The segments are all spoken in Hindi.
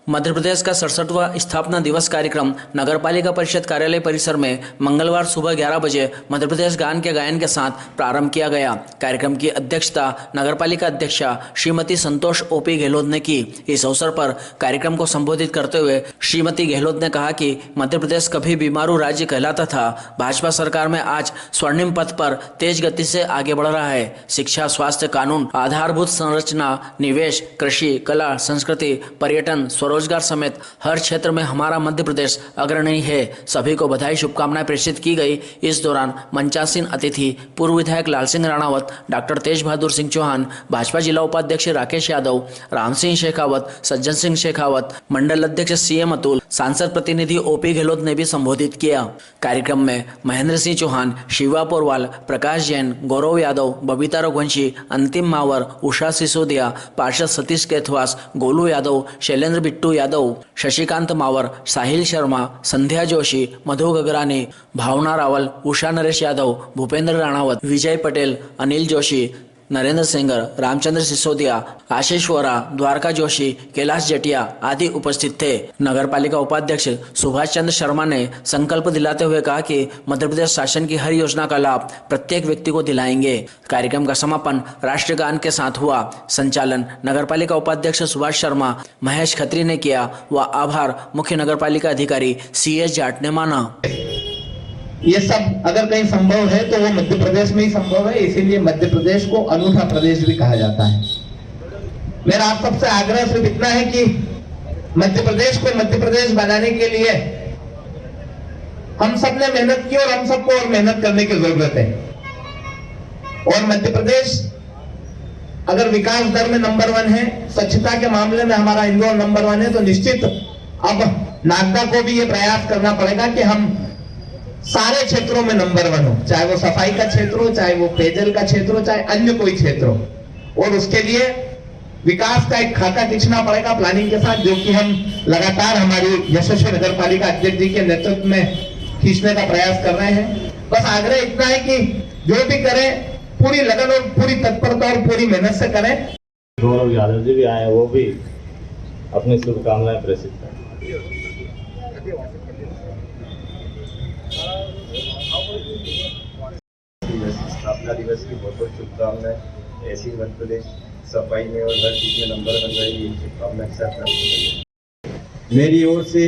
मध्य प्रदेश का 67वां स्थापना दिवस कार्यक्रम नगरपालिका परिषद कार्यालय परिसर में मंगलवार सुबह 11 बजे मध्य प्रदेश गान के गायन के साथ प्रारंभ किया गया। कार्यक्रम की अध्यक्षता नगरपालिका अध्यक्षा श्रीमती संतोष ओपी गहलोत ने की। इस अवसर पर कार्यक्रम को संबोधित करते हुए श्रीमती गहलोत ने कहा कि मध्य प्रदेश कभी बीमारू राज्य कहलाता था। भाजपा सरकार में आज स्वर्णिम पथ पर तेज गति से आगे बढ़ रहा है। शिक्षा, स्वास्थ्य, कानून, आधारभूत संरचना, निवेश, कृषि, कला, संस्कृति, पर्यटन, स्वरोजगार समेत हर क्षेत्र में हमारा मध्य प्रदेश अग्रणी है। सभी को बधाई, शुभकामनाएं प्रेषित की गई। इस दौरान मंचासीन अतिथि पूर्व विधायक लाल सिंह राणावत, डॉक्टर तेज बहादुर सिंह चौहान, भाजपा जिला उपाध्यक्ष राकेश यादव, राम सिंह शेखावत, सज्जन सिंह शेखावत, मंडल अध्यक्ष सीएम अतुल, सांसद प्रतिनिधि ओपी गहलोत ने भी संबोधित किया। कार्यक्रम में महेंद्र सिंह चौहान, शिवा पोरवाल, प्रकाश जैन, गौरव यादव, बबीता रघुवंशी, अंतिम मावर, उषा सिसोदिया, पार्षद सतीश केथवास, गोलू यादव, शैलेंद्र बिट्टू यादव, शशिकांत मावर, साहिल शर्मा, संध्या जोशी, मधु गगरानी, भावना रावल, उषा नरेश यादव, भूपेंद्र राणावत, विजय पटेल, अनिल जोशी, नरेंद्र सिंगर, रामचंद्र सिसोदिया, आशीष वोरा, द्वारका जोशी, कैलाश जटिया आदि उपस्थित थे। नगरपालिका उपाध्यक्ष सुभाष चंद्र शर्मा ने संकल्प दिलाते हुए कहा कि मध्य प्रदेश शासन की हर योजना का लाभ प्रत्येक व्यक्ति को दिलाएंगे। कार्यक्रम का समापन राष्ट्रगान के साथ हुआ। संचालन नगरपालिका उपाध्यक्ष सुभाष शर्मा, महेश खत्री ने किया व आभार मुख्य नगरपालिका अधिकारी CS जाट ने माना। ये सब अगर कहीं संभव है तो वो मध्य प्रदेश में ही संभव है, इसीलिए मध्य प्रदेश को अनूठा प्रदेश भी कहा जाता है। मेरा आप सबसे आग्रह सिर्फ इतना है कि मध्य प्रदेश को मध्य प्रदेश बनाने के लिए हम सब ने मेहनत की और हम सबको और मेहनत करने की जरूरत है। और मध्य प्रदेश अगर विकास दर में नंबर 1 है, स्वच्छता के मामले में हमारा इंदौर नंबर 1 है, तो निश्चित अब नागदा को भी ये प्रयास करना पड़ेगा कि हम सारे क्षेत्रों में नंबर 1 हो, चाहे वो सफाई का क्षेत्र हो, चाहे वो पेयजल का क्षेत्र हो, चाहे अन्य कोई क्षेत्र हो। और उसके लिए विकास का एक खाका खींचना पड़ेगा प्लानिंग के साथ, जो कि हम लगातार हमारी यशस्वी नगर पालिका अध्यक्ष जी के नेतृत्व में खींचने का प्रयास कर रहे हैं। बस आग्रह इतना है कि जो भी करें पूरी लगन और पूरी तत्परता और पूरी मेहनत से करें। गौरव यादव जी भी आए, वो भी अपनी शुभकामनाएं प्रेषित करें। स्थापना दिवस की बहुत बहुत शुभकामनाएं। ऐसी मध्य प्रदेश सफाई में और हर चीज में नंबर 1 रही, शुभकामनाएं के साथ मेरी ओर से,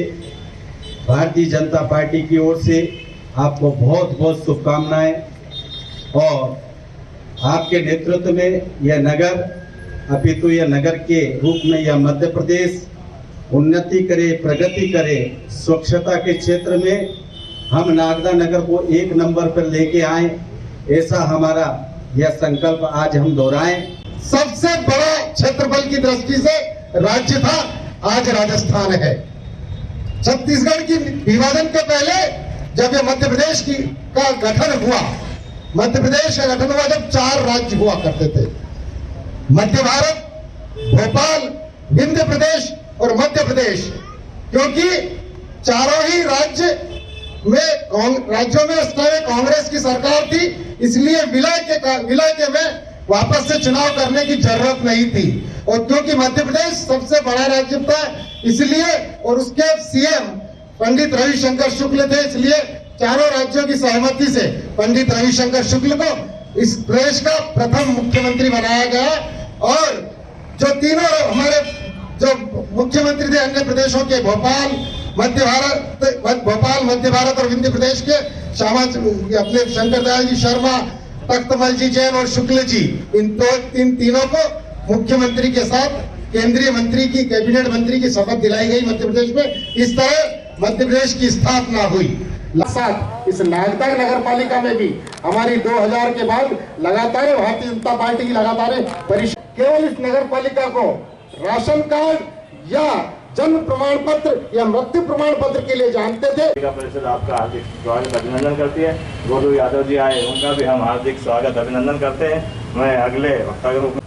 भारतीय जनता पार्टी की ओर से आपको बहुत बहुत शुभकामनाएं। और आपके नेतृत्व में यह नगर, अपितु यह नगर के रूप में यह मध्य प्रदेश उन्नति करे, प्रगति करे। स्वच्छता के क्षेत्र में हम नागदा नगर को 1 नंबर पर लेके आए, ऐसा हमारा यह संकल्प आज हम दोहराएं। सबसे बड़ा क्षेत्रफल की दृष्टि से राज्य था, आज राजस्थान है। छत्तीसगढ़ की विभाजन के पहले जब ये मध्य प्रदेश का गठन हुआ, मध्य प्रदेश का गठन हुआ जब 4 राज्य हुआ करते थे, मध्य भारत, भोपाल, विंध्य प्रदेश और मध्य प्रदेश। क्योंकि चारों ही राज्यों में उस समय कांग्रेस की सरकार थी, इसलिए विलय के में वापस से चुनाव करने की जरूरत नहीं थी। और क्योंकि मध्य प्रदेश सबसे बड़ा राज्य था इसलिए, और उसके सीएम पंडित रविशंकर शुक्ल थे, इसलिए चारों राज्यों की सहमति से पंडित रविशंकर शुक्ल को इस प्रदेश का प्रथम मुख्यमंत्री बनाया गया। और जो तीनों हमारे जो मुख्यमंत्री थे अन्य प्रदेशों के, भोपाल, मध्य भारत और विंध्य प्रदेश के अपने शंकर दयाल जी शर्मा, तख्तमल जी जैन और शुक्ल जी, इन तीनों को मुख्यमंत्री के साथ केंद्रीय मंत्री की, कैबिनेट मंत्री की शपथ दिलाई गई मध्य प्रदेश में। इस तरह मध्य प्रदेश की स्थापना हुई। साथ इस नागदा नगर पालिका में भी हमारी 2000 के बाद लगातार भारतीय जनता पार्टी की लगातार परिषद केवल इस नगर पालिका को राशन कार्ड या जन्म प्रमाण पत्र या मृत्यु प्रमाण पत्र के लिए जानते थे। परिषद आपका हार्दिक स्वागत अभिनंदन करती है। गोलू यादव जी आए, उनका भी हम हार्दिक स्वागत अभिनंदन करते हैं। मैं अगले वक्ता के रूप में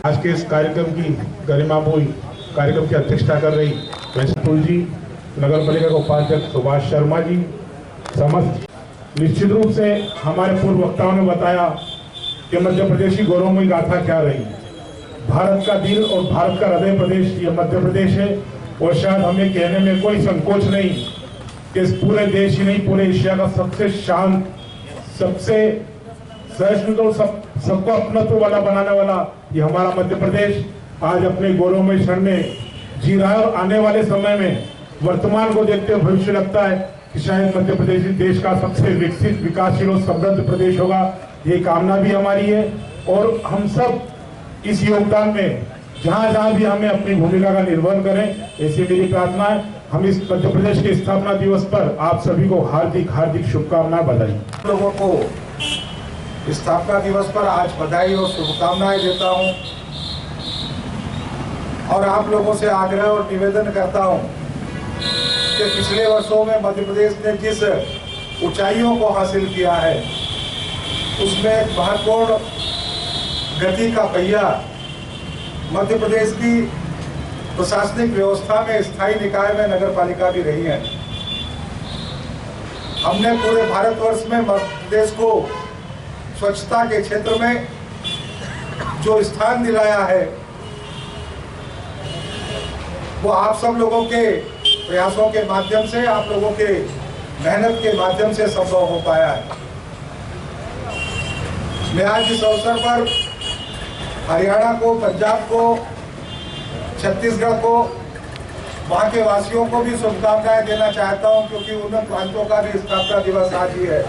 आज के इस कार्यक्रम की गरिमामयी कार्यक्रम की अध्यक्षता कर रही अतुल जी, नगर पालिका के उपाध्यक्ष सुभाष शर्मा जी, समस्त निश्चित रूप से हमारे पूर्व वक्ताओं ने बताया कि मध्य प्रदेश की गौरवमयी गाथा क्या रही। भारत का दिल और भारत का हृदय प्रदेश ये मध्य प्रदेश है। और शायद हमें कहने में कोई संकोच नहीं कि इस पूरे देश ही नहीं, पूरे एशिया का सबसे शांत, सबसे सहिष्णुता, सबको अपनत्व वाला बनाने वाला ये हमारा मध्य प्रदेश आज अपने गौरवमय क्षण में जी रहा है। और आने वाले समय में वर्तमान को देखते हुए भविष्य लगता है कि शायद मध्य प्रदेश देश का सबसे विकसित, विकासशील और समृद्ध प्रदेश होगा। ये कामना भी हमारी है और हम सब इस योगदान में जहां जहां भी हमें अपनी भूमिका का निर्वहन करें, ऐसी मेरी प्रार्थना है। हम इस मध्य प्रदेश के स्थापना दिवस पर आप सभी को हार्दिक हार्दिक शुभकामनाएं, बधाई। लोगों को स्थापना दिवस पर आज बधाई और शुभकामनाएं देता हूं और आप लोगों से आग्रह और निवेदन करता हूं कि पिछले वर्षों में मध्य प्रदेश ने जिस ऊंचाइयों को हासिल किया है उसमें एक महत्वपूर्ण गति का पहिया मध्य प्रदेश की प्रशासनिक व्यवस्था में स्थायी निकाय में नगर पालिका भी रही है। हमने पूरे भारतवर्ष में मध्य प्रदेश को स्वच्छता के क्षेत्र में जो स्थान दिलाया है वो आप सब लोगों के प्रयासों के माध्यम से, आप लोगों के मेहनत के माध्यम से संभव हो पाया है। मैं आज इस अवसर पर हरियाणा को, पंजाब को, छत्तीसगढ़ को, वहाँ के वासियों को भी शुभकामनाएं देना चाहता हूँ क्योंकि उन प्रांतों का भी स्थापना दिवस आज ही है।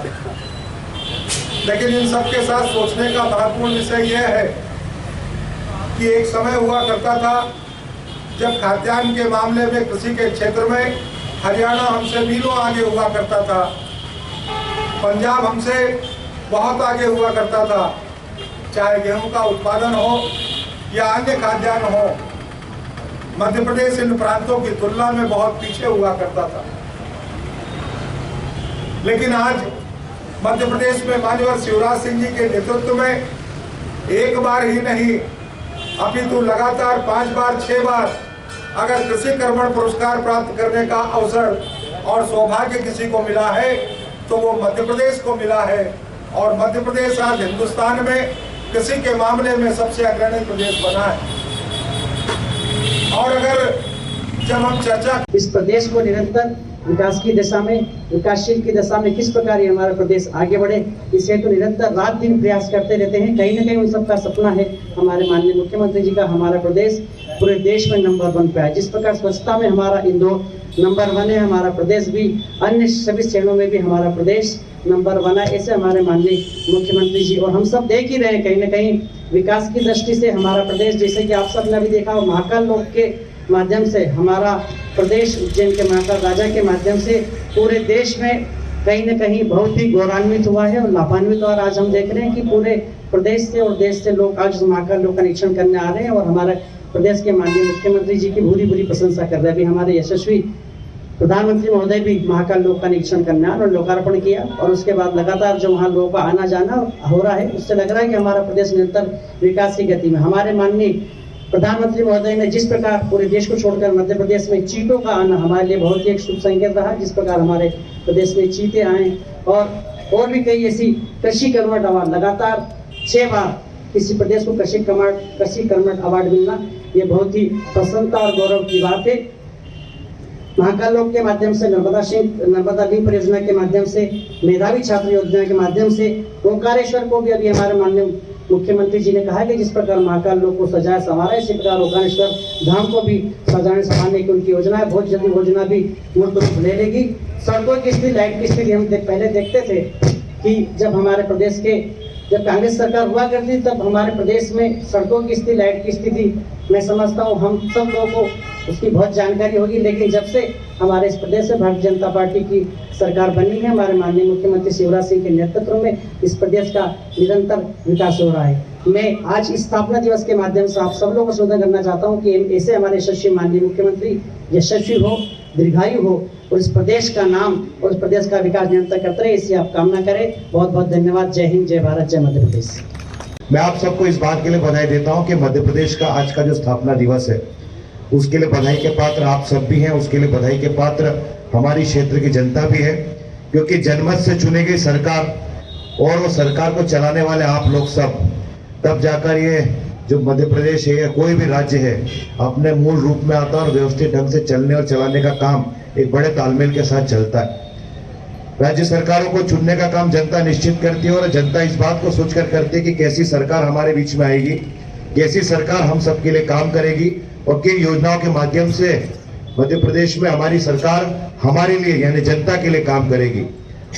लेकिन इन सब के साथ सोचने का महत्वपूर्ण विषय यह है कि एक समय हुआ करता था जब खाद्यान्न के मामले में, कृषि के क्षेत्र में हरियाणा हमसे मीलों आगे हुआ करता था, पंजाब हमसे बहुत आगे हुआ करता था, चाहे गेहूं का उत्पादन हो या अन्य खाद्यान्न हो। मध्य प्रदेश इन प्रांतों की तुलना में बहुत पीछे हुआ करता था। लेकिन आज मध्य प्रदेश में माननीय शिवराज सिंह जी के नेतृत्व में एक बार ही नहीं अपितु लगातार 5 बार 6 बार अगर कृषि कर्मण पुरस्कार प्राप्त करने का अवसर और सौभाग्य किसी को मिला है तो वो मध्य प्रदेश को मिला है। और मध्य प्रदेश आज हिंदुस्तान में कृषि के मामले में सबसे अग्रणी प्रदेश बना है। और अगर जब हम चर्चा इस प्रदेश को निरंतर विकास की दिशा में, विकासशील की दिशा में किस प्रकार ये हमारा प्रदेश आगे बढ़े, इसे तो निरंतर रात दिन प्रयास करते रहते हैं। कहीं ना कहीं उन सबका सपना है हमारे माननीय मुख्यमंत्री जी का हमारा प्रदेश पूरे देश में नंबर 1 पे है। जिस प्रकार स्वच्छता में हमारा इंदौर नंबर 1 है, हमारा प्रदेश भी अन्य सभी श्रेणियों में भी हमारा प्रदेश नंबर 1 है। ऐसे हमारे माननीय मुख्यमंत्री जी, और हम सब देख ही रहे हैं कहीं ना कहीं विकास की दृष्टि से हमारा प्रदेश, जैसे कि आप सब ने भी देखा, महाकाल लोक के माध्यम से हमारा प्रदेश, उज्जैन के महाकाल राजा के माध्यम से पूरे देश में कहीं न कहीं बहुत ही गौरवान्वित हुआ है और लाभान्वित। और आज हम देख रहे हैं कि पूरे प्रदेश से और देश से लोग आज महाकाल लोक का निरीक्षण करने आ रहे हैं और हमारे प्रदेश के माननीय मुख्यमंत्री जी की भूरी भूरी प्रशंसा कर रहे हैं। अभी हमारे यशस्वी प्रधानमंत्री महोदय भी महाकाल लोक का निरीक्षण करने और लोकार्पण किया और उसके बाद लगातार जो वहाँ लोगों का आना जाना हो रहा है उससे लग रहा है कि हमारा प्रदेश निरंतर विकास की गति में। हमारे माननीय प्रधानमंत्री महोदय ने जिस प्रकार पूरे देश को छोड़कर मध्य प्रदेश में चीतों का आना हमारे लिए बहुत ही एक शुभ संकेत रहा। जिस प्रकार हमारे प्रदेश में चीते आए और भी कई ऐसी कृषि कर्मठ अवार्ड, लगातार 6 बार किसी प्रदेश को कृषि कर्मठ अवार्ड मिलना ये बहुत ही प्रसन्नता और गौरव की बात है। महाकाल लोक के माध्यम से, नर्मदा लिंक परियोजना के माध्यम से, मेधावी छात्र योजना के माध्यम से ओंकारेश्वर को भी अभी हमारे माननीय मुख्यमंत्री जी ने कहा है कि जिस प्रकार महाकाल लोक को सजाया संवारा इसी प्रकार ओंकारेश्वर धाम को भी सजाने संवारने की उनकी योजना है। बहुत जल्दी योजना भी मूर्त रूप ले लेगी। सड़कों की स्थिति, लाइट की स्थिति हम पहले देखते थे कि जब हमारे प्रदेश के जब कांग्रेस सरकार हुआ करती तब हमारे प्रदेश में सड़कों की स्थिति, लाइट की स्थिति मैं समझता हूँ हम सब लोगों को उसकी बहुत जानकारी होगी। लेकिन जब से हमारे इस प्रदेश में भारतीय जनता पार्टी की सरकार बनी है, हमारे माननीय मुख्यमंत्री शिवराज सिंह के नेतृत्व में इस प्रदेश का निरंतर विकास हो रहा है। मैं आज इस स्थापना दिवस के माध्यम से आप सब लोगों को सूचना करना चाहता हूँ कि ऐसे हमारे यशस्वी माननीय मुख्यमंत्री यशस्वी हो, दीर्घायु हो और इस प्रदेश का नाम और इस प्रदेश का विकास निरंतर करते रहे, इससे आप कामना करें। बहुत बहुत धन्यवाद। जय हिंद, जय भारत, जय मध्य प्रदेश। मैं आप सबको इस बात के लिए बधाई देता हूं कि मध्य प्रदेश का आज का जो स्थापना दिवस है उसके लिए बधाई के पात्र आप सब भी हैं, उसके लिए बधाई के पात्र हमारी क्षेत्र की जनता भी है, क्योंकि जनमत से चुनी गई सरकार और वो सरकार को चलाने वाले आप लोग सब, तब जाकर ये जो मध्य प्रदेश है या कोई भी राज्य है अपने मूल रूप में आता है और व्यवस्थित ढंग से चलने और चलाने का काम एक बड़े तालमेल के साथ चलता है। राज्य सरकारों को चुनने का काम जनता निश्चित करती है और जनता इस बात को सोचकर करती है कि कैसी सरकार हमारे बीच में आएगी, कैसी सरकार हम सबके लिए काम करेगी और किन योजनाओं के माध्यम से मध्य प्रदेश में हमारी सरकार हमारे लिए यानी जनता के लिए काम करेगी।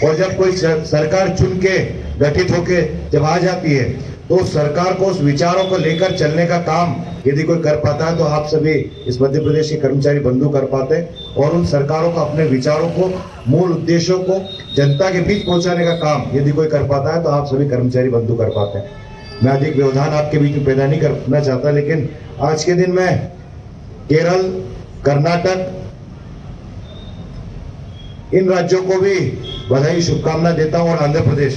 और जब कोई सरकार चुन के गठित होके जब आ जाती है तो सरकार को उस विचारों को लेकर चलने का काम यदि कोई कर पाता है तो आप सभी इस मध्य प्रदेश के कर्मचारी बंधु कर पाते हैं और उन सरकारों को अपने विचारों को, मूल उद्देश्यों को जनता के बीच पहुंचाने का काम यदि कोई कर पाता है तो आप सभी कर्मचारी बंधु कर पाते हैं। मैं अधिक व्यवधान आपके बीच में पैदा नहीं करना चाहता, लेकिन आज के दिन मैं केरल, कर्नाटक इन राज्यों को भी बधाई शुभकामना देता हूं और आंध्र प्रदेश,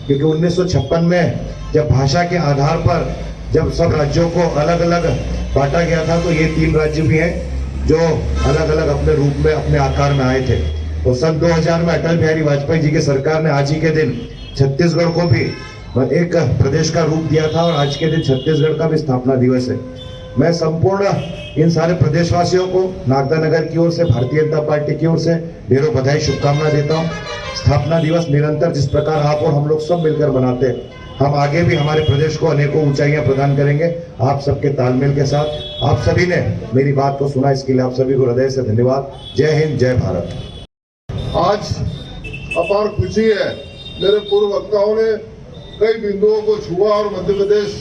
क्योंकि 1956 में जब भाषा के आधार पर जब सब राज्यों को अलग अलग बांटा गया था तो ये 3 राज्य भी हैं जो अलग अलग अपने रूप में अपने आकार में आए थे। तो सन 2000 में अटल बिहारी वाजपेयी जी की सरकार ने आज ही के दिन छत्तीसगढ़ को भी एक प्रदेश का रूप दिया था और आज के दिन छत्तीसगढ़ का भी स्थापना दिवस है। मैं संपूर्ण इन सारे प्रदेशवासियों को नागदा नगर की ओर से, भारतीय जनता पार्टी की ओर से ढेरों बधाई शुभकामना देता हूँ। स्थापना दिवस निरंतर जिस प्रकार आप और हम लोग सब मिलकर मनाते हैं, हम आगे भी हमारे प्रदेश को अनेकों ऊंचाइयां प्रदान करेंगे आप सबके तालमेल के साथ। आप सभी ने मेरी बात को सुना, इसके लिए आप सभी को हृदय से धन्यवाद। जय हिंद, जय भारत। आज अपार खुशी है, मेरे पूर्व वक्ताओं ने कई बिंदुओं को छुआ और मध्य प्रदेश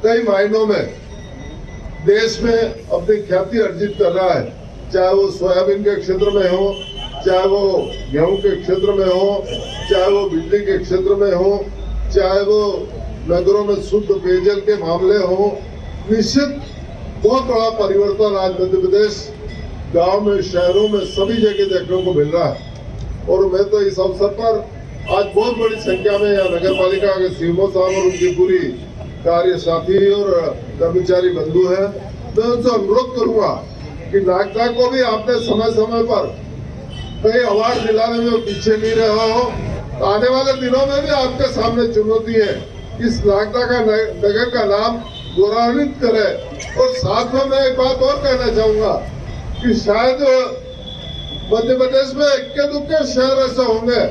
कई मायनों में देश में अपनी ख्याति अर्जित कर रहा है, चाहे वो सोयाबीन के क्षेत्र में हो, चाहे वो गेहूं के क्षेत्र में हो, चाहे वो बिजली के क्षेत्र में हो, चाहे वो नगरों में शुद्ध पेयजल के मामले हो। निश्चित बहुत बड़ा परिवर्तन आज मध्य प्रदेश गांव में, शहरों में, सभी जगह देखने को मिल रहा है। और मैं तो इस अवसर पर आज बहुत बड़ी संख्या में यहाँ नगर पालिका के सीएमओ साहब और उनकी पूरी कार्य साथी और कर्मचारी बंधु हैं। मैं उनसे अनुरोध करूंगा कि नागदा को भी आपने समय समय पर कई अवार्ड दिलाने में पीछे नहीं रहा हो। आने वाले दिनों में भी आपके सामने चुनौती है, इस नागदा का नगर का नाम गौरवान्वित करे। और साथ में मैं एक बात और कहना चाहूंगा कि शायद मध्य प्रदेश में इक्के दुक्के शहर ऐसे होंगे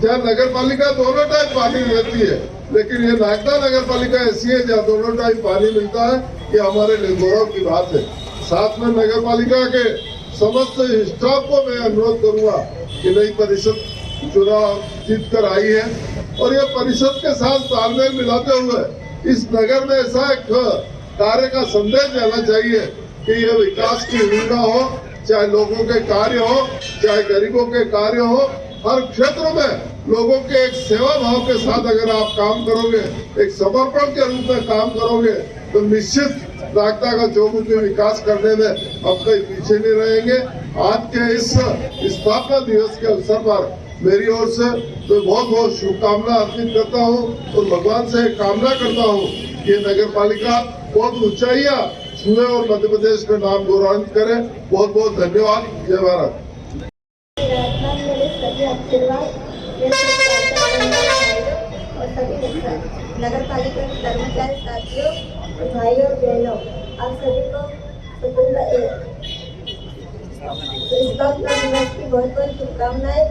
जहाँ नगर पालिका दोनों टाइम पानी देती है, लेकिन ये नागदा नगर पालिका ऐसी है जहाँ दोनों टाइम पानी मिलता है। ये हमारे लिए गौरव की बात है। साथ में नगर पालिका के समस्त स्टाफ को मैं अनुरोध करूंगा कि नई परिषद चुनाव जीत कर आई है और ये परिषद के साथ तालमेल मिलाते हुए इस नगर में ऐसा एक कार्य का संदेश देना चाहिए कि ये विकास की योजना हो, चाहे लोगों के कार्य हो, चाहे गरीबों के कार्य हो, हर क्षेत्र में लोगों के एक सेवा भाव के साथ अगर आप काम करोगे, एक समर्पण के रूप में काम करोगे तो निश्चित नागदा का चौमुखी विकास करने में हम कहीं पीछे नहीं रहेंगे। आज के इस स्थापना दिवस के अवसर पर मेरी ओर से मैं बहुत बहुत शुभकामना अर्पित करता हूँ और भगवान से कामना करता हूँ कि नगर पालिका बहुत ऊंचाइयाँ छुए और मध्य प्रदेश का नाम गौरवान्वित करे। बहुत बहुत धन्यवाद। जय भारत। नगर पालिका के कर्मचारी साथियों, भाई और बहनों, आप सभी को स्थापना दिवस की बहुत बहुत शुभकामनाएं।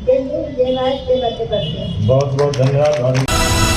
जय हिंद, जय भारत, जय मध्य प्रदेश। बहुत बहुत धन्यवाद।